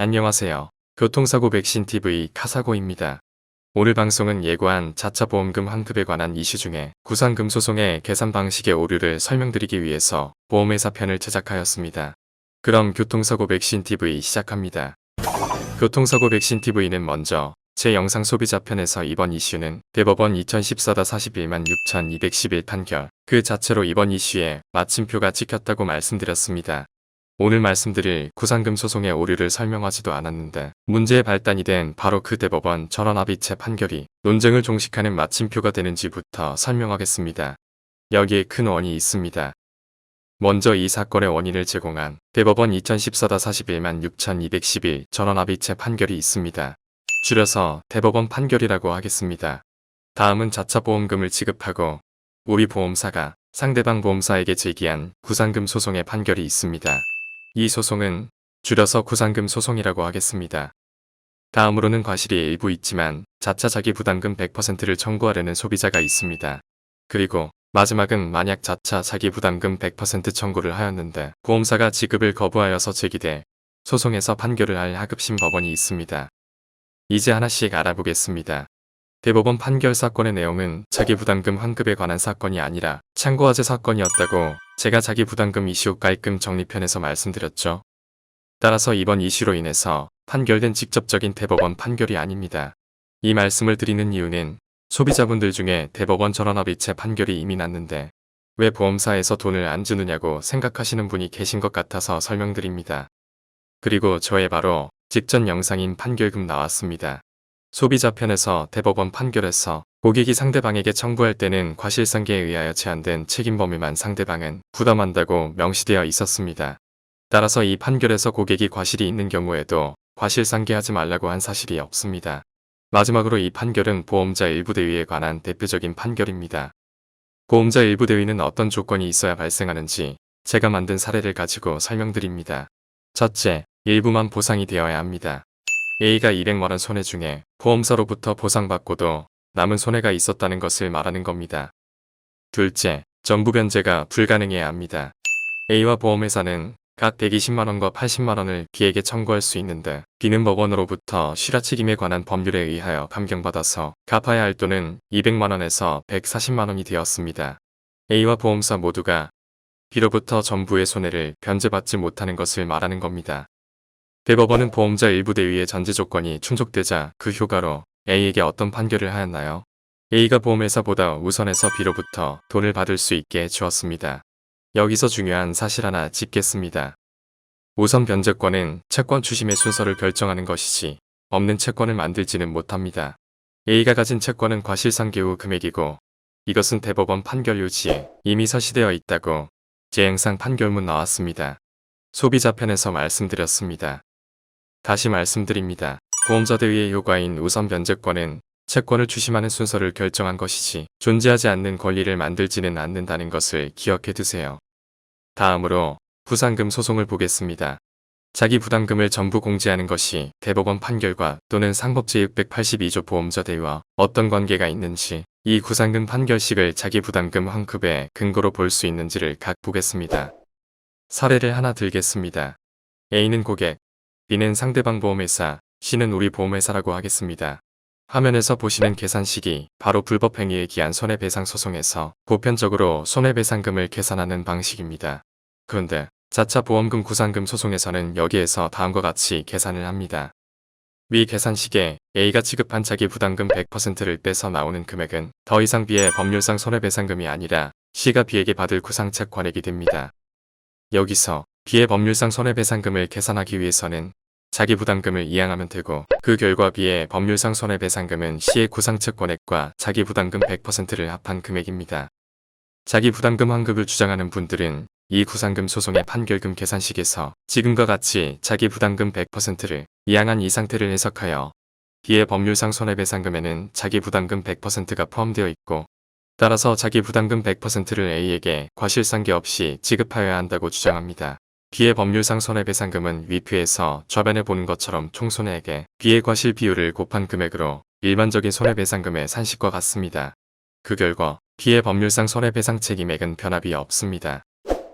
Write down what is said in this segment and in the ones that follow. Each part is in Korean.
안녕하세요. 교통사고 백신TV 카사고입니다. 오늘 방송은 예고한 자차 보험금 환급에 관한 이슈 중에 구상금 소송의 계산 방식의 오류를 설명드리기 위해서 보험회사 편을 제작하였습니다. 그럼 교통사고 백신TV 시작합니다. 교통사고 백신TV는 먼저 제 영상 소비자 편에서 이번 이슈는 대법원 2014-41만 6211 판결 그 자체로 이번 이슈에 마침표가 찍혔다고 말씀드렸습니다. 오늘 말씀드릴 구상금 소송의 오류를 설명하지도 않았는데 문제의 발단이 된 바로 그 대법원 전원합의체 판결이 논쟁을 종식하는 마침표가 되는지부터 설명하겠습니다. 여기에 큰 원인이 있습니다. 먼저 이 사건의 원인을 제공한 대법원 2014-41만 6211 전원합의체 판결이 있습니다. 줄여서 대법원 판결이라고 하겠습니다. 다음은 자차 보험금을 지급하고 우리 보험사가 상대방 보험사에게 제기한 구상금 소송의 판결이 있습니다. 이 소송은 줄여서 구상금 소송이라고 하겠습니다. 다음으로는 과실이 일부 있지만 자차 자기부담금 100%를 청구하려는 소비자가 있습니다. 그리고 마지막은 만약 자차 자기부담금 100% 청구를 하였는데 보험사가 지급을 거부하여서 제기돼 소송에서 판결을 할 하급심 법원이 있습니다. 이제 하나씩 알아보겠습니다. 대법원 판결 사건의 내용은 자기부담금 환급에 관한 사건이 아니라 참고화재 사건이었다고 제가 자기부담금 이슈 깔끔 정리편에서 말씀드렸죠. 따라서 이번 이슈로 인해서 판결된 직접적인 대법원 판결이 아닙니다. 이 말씀을 드리는 이유는 소비자분들 중에 대법원 전원합의체 판결이 이미 났는데 왜 보험사에서 돈을 안 주느냐고 생각하시는 분이 계신 것 같아서 설명드립니다. 그리고 저의 바로 직전 영상인 판결금 나왔습니다. 소비자 편에서 대법원 판결에서 고객이 상대방에게 청구할 때는 과실상계에 의하여 제한된 책임 범위만 상대방은 부담한다고 명시되어 있었습니다. 따라서 이 판결에서 고객이 과실이 있는 경우에도 과실상계하지 말라고 한 사실이 없습니다. 마지막으로 이 판결은 보험자 일부 대위에 관한 대표적인 판결입니다. 보험자 일부 대위는 어떤 조건이 있어야 발생하는지 제가 만든 사례를 가지고 설명드립니다. 첫째, 일부만 보상이 되어야 합니다. A가 200만원 손해 중에 보험사로부터 보상받고도 남은 손해가 있었다는 것을 말하는 겁니다. 둘째, 전부 변제가 불가능해야 합니다. A와 보험회사는 각 120만원과 80만원을 B에게 청구할 수 있는데 B는 법원으로부터 실화 책임에 관한 법률에 의하여 감경받아서 갚아야 할 돈은 200만원에서 140만원이 되었습니다. A와 보험사 모두가 B로부터 전부의 손해를 변제받지 못하는 것을 말하는 겁니다. 대법원은 보험자 일부 대위의 전제 조건이 충족되자 그 효과로 A에게 어떤 판결을 하였나요? A가 보험회사보다 우선해서 B로부터 돈을 받을 수 있게 주었습니다. 여기서 중요한 사실 하나 짚겠습니다. 우선 변제권은 채권 추심의 순서를 결정하는 것이지 없는 채권을 만들지는 못합니다. A가 가진 채권은 과실상계 후 금액이고 이것은 대법원 판결 요지에 이미 서시되어 있다고 제 영상 판결문 나왔습니다. 소비자 편에서 말씀드렸습니다. 다시 말씀드립니다. 보험자 대위의 효과인 우선 변제권은 채권을 추심하는 순서를 결정한 것이지 존재하지 않는 권리를 만들지는 않는다는 것을 기억해 두세요. 다음으로 구상금 소송을 보겠습니다. 자기부담금을 전부 공제하는 것이 대법원 판결과 또는 상법 제682조 보험자 대위와 어떤 관계가 있는지 이 구상금 판결식을 자기부담금 환급의 근거로 볼 수 있는지를 각 보겠습니다. 사례를 하나 들겠습니다. A는 고객, B는 상대방 보험회사, C는 우리 보험회사라고 하겠습니다. 화면에서 보시는 계산식이 바로 불법행위에 기한 손해배상 소송에서 보편적으로 손해배상금을 계산하는 방식입니다. 그런데 자차 보험금 구상금 소송에서는 여기에서 다음과 같이 계산을 합니다. 위 계산식에 A가 지급한 자기부담금 100%를 빼서 나오는 금액은 더 이상 B의 법률상 손해배상금이 아니라 C가 B에게 받을 구상책 관액이 됩니다. 여기서 B의 법률상 손해배상금을 계산하기 위해서는 자기부담금을 이항하면 되고 그 결과 B의 법률상 손해배상금은 C의 구상책 권액과 자기부담금 100%를 합한 금액입니다. 자기부담금 환급을 주장하는 분들은 이 구상금 소송의 판결금 계산식에서 지금과 같이 자기부담금 100%를 이항한 이 상태를 해석하여 B의 법률상 손해배상금에는 자기부담금 100%가 포함되어 있고 따라서 자기부담금 100%를 A에게 과실상계 없이 지급하여야 한다고 주장합니다. B의 법률상 손해배상금은 위표에서 좌변에 보는 것처럼 총손해액에 B의 과실 비율을 곱한 금액으로 일반적인 손해배상금의 산식과 같습니다. 그 결과 B의 법률상 손해배상 책임액은 변합이 없습니다.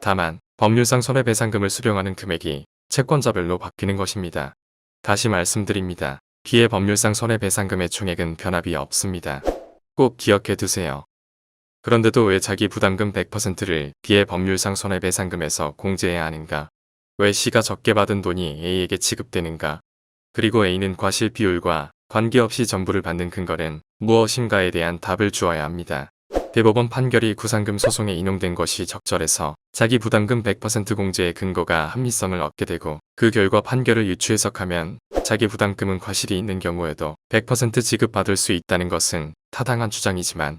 다만 법률상 손해배상금을 수령하는 금액이 채권자별로 바뀌는 것입니다. 다시 말씀드립니다. 피해법률상 손해배상금의 총액은 변합이 없습니다. 꼭 기억해 두세요. 그런데도 왜 자기 부담금 100%를 피해법률상 손해배상금에서 공제해야 하는가? 왜 C가 적게 받은 돈이 A에게 지급되는가? 그리고 A는 과실 비율과 관계없이 전부를 받는 근거는 무엇인가에 대한 답을 주어야 합니다. 대법원 판결이 구상금 소송에 인용된 것이 적절해서 자기 부담금 100% 공제의 근거가 합리성을 얻게 되고, 그 결과 판결을 유추 해석하면 자기 부담금은 과실이 있는 경우에도 100% 지급받을 수 있다는 것은 타당한 주장이지만,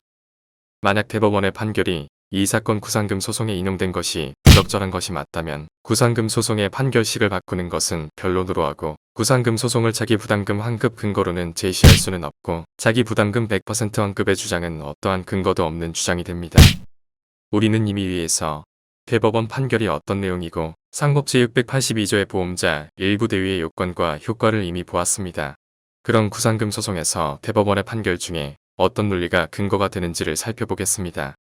만약 대법원의 판결이 이 사건 구상금 소송에 인용된 것이 부적절한 것이 맞다면 구상금 소송의 판결식을 바꾸는 것은 변론으로 하고, 구상금 소송을 자기 부담금 환급 근거로는 제시할 수는 없고, 자기 부담금 100% 환급의 주장은 어떠한 근거도 없는 주장이 됩니다. 우리는 이미 위에서 대법원 판결이 어떤 내용이고 상법 제682조의 보험자 일부 대위의 요건과 효과를 이미 보았습니다. 그런 구상금 소송에서 대법원의 판결 중에 어떤 논리가 근거가 되는지를 살펴보겠습니다.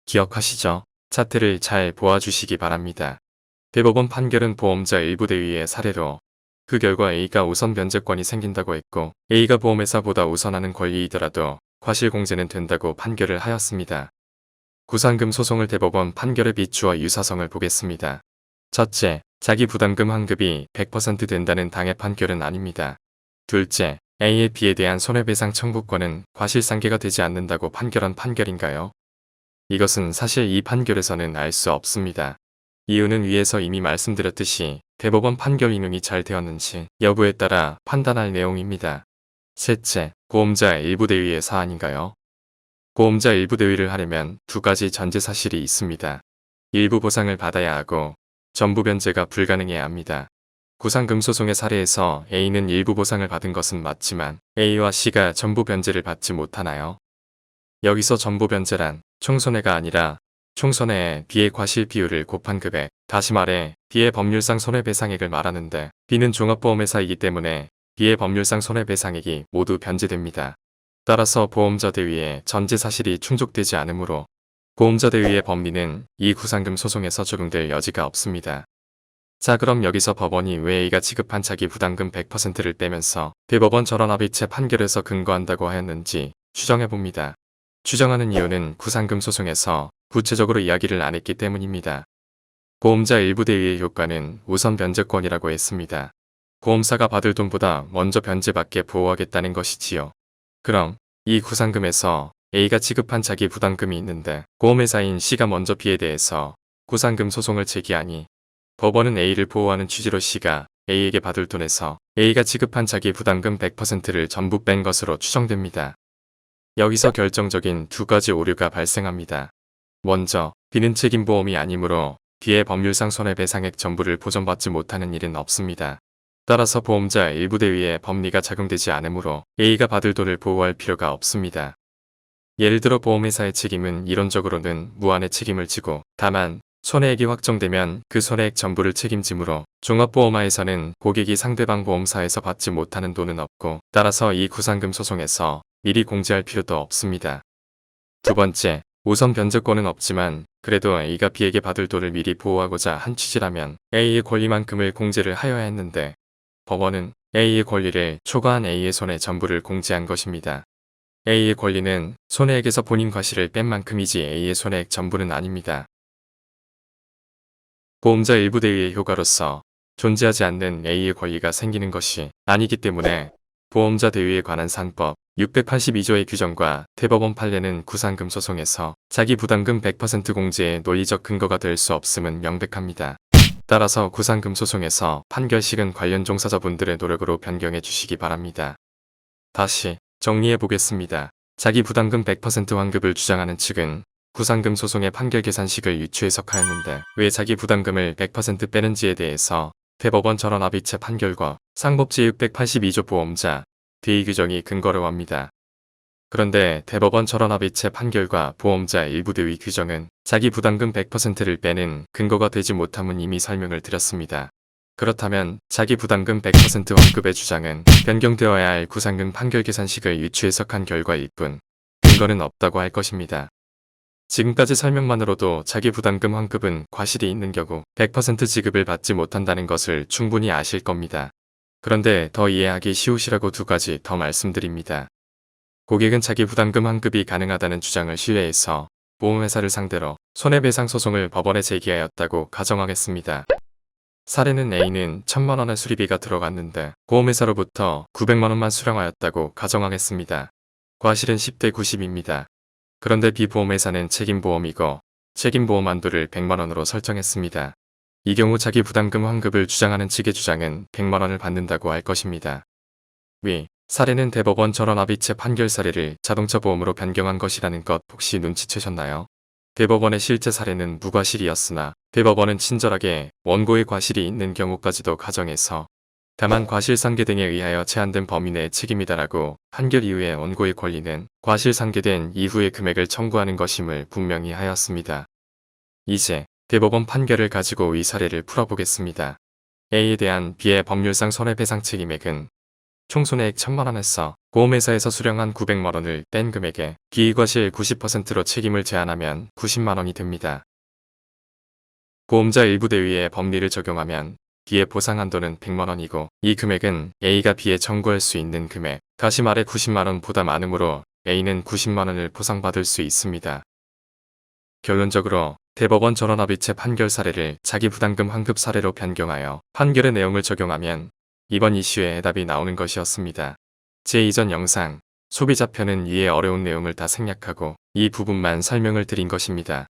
기억하시죠? 차트를 잘 보아주시기 바랍니다. 대법원 판결은 보험자 일부 대위의 사례로 그 결과 A가 우선 변제권이 생긴다고 했고, A가 보험회사보다 우선하는 권리이더라도 과실공제는 된다고 판결을 하였습니다. 구상금 소송을 대법원 판결에 비추어 유사성을 보겠습니다. 첫째, 자기 부담금 환급이 100% 된다는 당해 판결은 아닙니다. 둘째, A의 B에 대한 손해배상 청구권은 과실상계가 되지 않는다고 판결한 판결인가요? 이것은 사실 이 판결에서는 알 수 없습니다. 이유는 위에서 이미 말씀드렸듯이 대법원 판결 인용이 잘 되었는지 여부에 따라 판단할 내용입니다. 셋째, 보험자 일부 대위의 사안인가요? 보험자 일부 대위를 하려면 두 가지 전제 사실이 있습니다. 일부 보상을 받아야 하고 전부 변제가 불가능해야 합니다. 구상금 소송의 사례에서 A는 일부 보상을 받은 것은 맞지만 A와 C가 전부 변제를 받지 못하나요? 여기서 전부 변제란 총손해가 아니라 총손해에 B의 과실 비율을 곱한 금액, 다시 말해 B의 법률상 손해배상액을 말하는데, B는 종합보험회사이기 때문에 B의 법률상 손해배상액이 모두 변제됩니다. 따라서 보험자 대위의 전제 사실이 충족되지 않으므로 보험자 대위의 법리는 이 구상금 소송에서 적용될 여지가 없습니다. 자, 그럼 여기서 법원이 왜 A가 지급한 자기 부담금 100%를 빼면서 대법원 전원합의체 판결에서 근거한다고 하였는지 추정해봅니다. 추정하는 이유는 구상금 소송에서 구체적으로 이야기를 안 했기 때문입니다. 보험자 일부 대위의 효과는 우선 변제권이라고 했습니다. 보험사가 받을 돈보다 먼저 변제받게 보호하겠다는 것이지요. 그럼 이 구상금에서 A가 지급한 자기 부담금이 있는데 보험회사인 C가 먼저 B에 대해서 구상금 소송을 제기하니 법원은 A를 보호하는 취지로 C가 A에게 받을 돈에서 A가 지급한 자기 부담금 100%를 전부 뺀 것으로 추정됩니다. 여기서 결정적인 두 가지 오류가 발생합니다. 먼저, B는 책임보험이 아니므로 B의 법률상 손해배상액 전부를 보전받지 못하는 일은 없습니다. 따라서 보험자 일부 대위의 법리가 적용되지 않으므로 A가 받을 돈을 보호할 필요가 없습니다. 예를 들어 보험회사의 책임은 이론적으로는 무한의 책임을 지고, 다만 손해액이 확정되면 그 손해액 전부를 책임지므로 종합보험화에서는 고객이 상대방 보험사에서 받지 못하는 돈은 없고, 따라서 이 구상금 소송에서 미리 공제할 필요도 없습니다. 두 번째, 우선 변제권은 없지만 그래도 A가 B에게 받을 돈을 미리 보호하고자 한 취지라면 A의 권리만큼을 공제를 하여야 했는데, 법원은 A의 권리를 초과한 A의 손해 전부를 공제한 것입니다. A의 권리는 손해액에서 본인 과실을 뺀 만큼이지 A의 손해액 전부는 아닙니다. 보험자 일부 대위의 효과로서 존재하지 않는 A의 권리가 생기는 것이 아니기 때문에 보험자 대위에 관한 상법 682조의 규정과 대법원 판례는 구상금 소송에서 자기 부담금 100% 공제의 논리적 근거가 될 수 없음은 명백합니다. 따라서 구상금 소송에서 판결식은 관련 종사자분들의 노력으로 변경해 주시기 바랍니다. 다시 정리해 보겠습니다. 자기 부담금 100% 환급을 주장하는 측은 구상금 소송의 판결 계산식을 유추 해석하였는데, 왜 자기 부담금을 100% 빼는지에 대해서 대법원 전원합의체 판결과 상법 제682조 보험자 대위 규정이 근거로 합니다. 그런데 대법원 전원합의체 판결과 보험자 일부 대위 규정은 자기 부담금 100%를 빼는 근거가 되지 못함은 이미 설명을 드렸습니다. 그렇다면 자기 부담금 100% 환급의 주장은 변경되어야 할 구상금 판결 계산식을 유추 해석한 결과일 뿐 근거는 없다고 할 것입니다. 지금까지 설명만으로도 자기 부담금 환급은 과실이 있는 경우 100% 지급을 받지 못한다는 것을 충분히 아실 겁니다. 그런데 더 이해하기 쉬우시라고 두 가지 더 말씀드립니다. 고객은 자기 부담금 환급이 가능하다는 주장을 신뢰해서 보험회사를 상대로 손해배상 소송을 법원에 제기하였다고 가정하겠습니다. 사례는 A는 1000만원의 수리비가 들어갔는데 보험회사로부터 900만원만 수령하였다고 가정하겠습니다. 과실은 10대 90입니다. 그런데 B 보험회사는 책임보험이고 책임보험 한도를 100만원으로 설정했습니다. 이 경우 자기 부담금 환급을 주장하는 측의 주장은 100만원을 받는다고 할 것입니다. 위 사례는 대법원 전원합의체 판결 사례를 자동차 보험으로 변경한 것이라는 것 혹시 눈치채셨나요? 대법원의 실제 사례는 무과실이었으나 대법원은 친절하게 원고의 과실이 있는 경우까지도 가정해서 다만 과실상계 등에 의하여 제한된 범위 내의 책임이다라고 판결 이후에 원고의 권리는 과실상계된 이후의 금액을 청구하는 것임을 분명히 하였습니다. 이제 대법원 판결을 가지고 이 사례를 풀어보겠습니다. A에 대한 B의 법률상 손해배상 책임액은 총 손해액 1000만원에서 보험회사에서 수령한 900만원을 뺀 금액에 기일과실 90%로 책임을 제한하면 90만원이 됩니다. 보험자 일부 대위의 법리를 적용하면 B의 보상 한도는 100만원이고 이 금액은 A가 B에 청구할 수 있는 금액, 다시 말해 90만원보다 많으므로 A는 90만원을 보상받을 수 있습니다. 결론적으로 대법원 전원합의체 판결 사례를 자기 부담금 환급 사례로 변경하여 판결의 내용을 적용하면 이번 이슈에 해답이 나오는 것이었습니다. 제 이전 영상 소비자편은 위의 어려운 내용을 다 생략하고 이 부분만 설명을 드린 것입니다.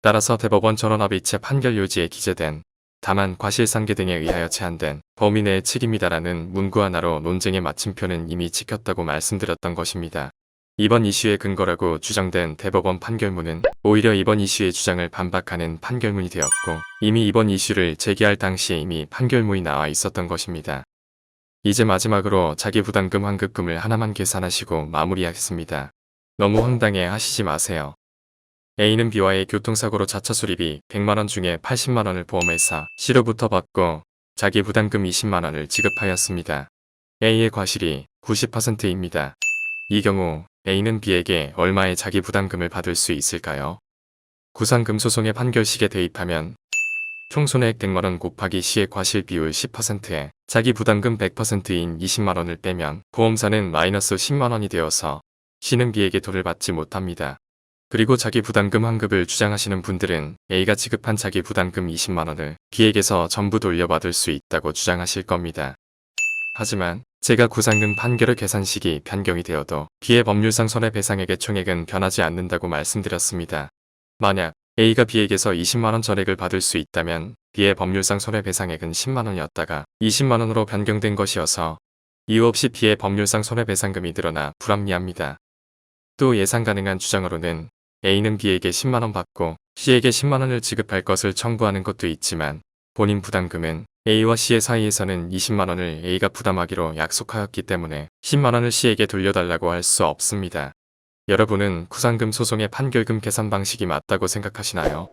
따라서 대법원 전원합의체 판결 요지에 기재된 다만 과실상계 등에 의하여 제한된 범위 내의 책임이다라는 문구 하나로 논쟁의 마침표는 이미 찍혔다고 말씀드렸던 것입니다. 이번 이슈의 근거라고 주장된 대법원 판결문은 오히려 이번 이슈의 주장을 반박하는 판결문이 되었고 이미 이번 이슈를 제기할 당시에 이미 판결문이 나와 있었던 것입니다. 이제 마지막으로 자기 부담금 환급금을 하나만 계산하시고 마무리하겠습니다. 너무 황당해 하시지 마세요. A는 B와의 교통사고로 자차 수리비 100만원 중에 80만원을 보험회사 C로부터 받고 자기 부담금 20만원을 지급하였습니다. A의 과실이 90%입니다. 이 경우 A는 B에게 얼마의 자기 부담금을 받을 수 있을까요? 구상금소송의 판결식에 대입하면 총 손해액 100만원 곱하기 C의 과실 비율 10%에 자기 부담금 100%인 20만원을 빼면 보험사는 마이너스 10만원이 되어서 C는 B에게 돈을 받지 못합니다. 그리고 자기 부담금 환급을 주장하시는 분들은 A가 지급한 자기 부담금 20만원을 B에게서 전부 돌려받을 수 있다고 주장하실 겁니다. 하지만 제가 구상금 판결의 계산식이 변경이 되어도 B의 법률상 손해배상액의 총액은 변하지 않는다고 말씀드렸습니다. 만약 A가 B에게서 20만원 전액을 받을 수 있다면 B의 법률상 손해배상액은 10만원이었다가 20만원으로 변경된 것이어서 이유 없이 B의 법률상 손해배상금이 늘어나 불합리합니다. 또 예상 가능한 주장으로는 A는 B에게 10만원 받고 C에게 10만원을 지급할 것을 청구하는 것도 있지만 본인 부담금은 A와 C의 사이에서는 20만원을 A가 부담하기로 약속하였기 때문에 10만원을 C에게 돌려달라고 할 수 없습니다. 여러분은 구상금 소송의 판결금 계산 방식이 맞다고 생각하시나요?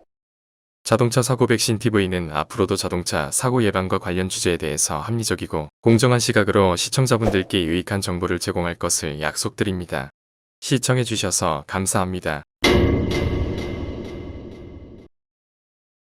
자동차 사고 백신 TV는 앞으로도 자동차 사고 예방과 관련 주제에 대해서 합리적이고 공정한 시각으로 시청자분들께 유익한 정보를 제공할 것을 약속드립니다. 시청해주셔서 감사합니다.